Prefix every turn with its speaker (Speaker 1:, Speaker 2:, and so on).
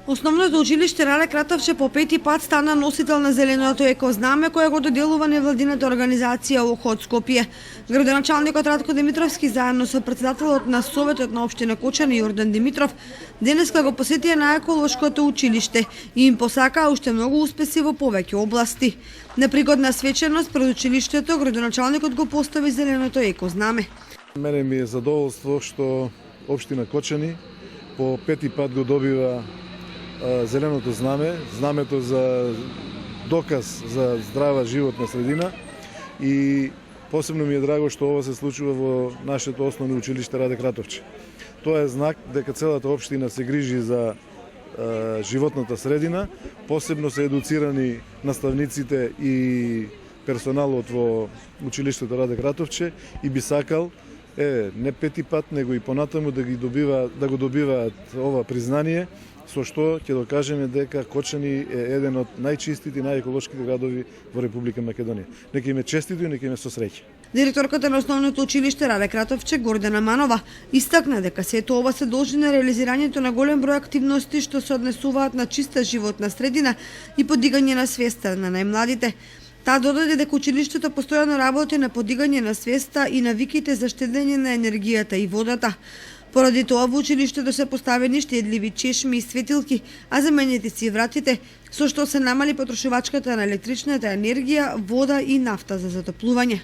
Speaker 1: Основното училиште Раде Кратовче по пети пат стана носител на зеленото екознаме кое го доделува невладината организација ОХО од Скопје. Градоначалникот Радко Димитровски заедно со председателот на Советот на општина Кочани Јордан Димитров денеска го посетија на еколошкото училиште и им посакаа уште многу успеси во повеќе области. На пригодна свеченост пред училиштето градоначалникот го постави зеленото екознаме.
Speaker 2: Мене ми е задоволство што општина Кочани по пети пат го добива зеленото знаме, знамето за доказ за здрава животна средина и посебно ми е драго што ова се случува во нашето основно училиште Раде Кратовче. Тоа е знак дека целата општина се грижи за животната средина, посебно се едуцирани наставниците и персоналот во училиштето Раде Кратовче и би сакал не пети пат, него и понатаму да го добиваат ова признание, со што ќе докажеме дека Кочани е еден од најчистите и најеколошките градови во Република Македонија. Нека им е честито и нека им е со среќа.
Speaker 1: Директорката на основното училиште Раде Кратовче Гордана Манова истакна дека сето ова се должи на реализирањето на голем број активности што се однесуваат на чиста животна средина и подигање на свеста на најмладите. Таа додаде дека училиштето постојано работи на подигање на свеста и навиките за штедење на енергијата и водата. Поради тоа во училиштето се поставени штедливи чешми и светилки, а заменети се и вратите, со што се намали потрошувачката на електричната енергија, вода и нафта за затоплување.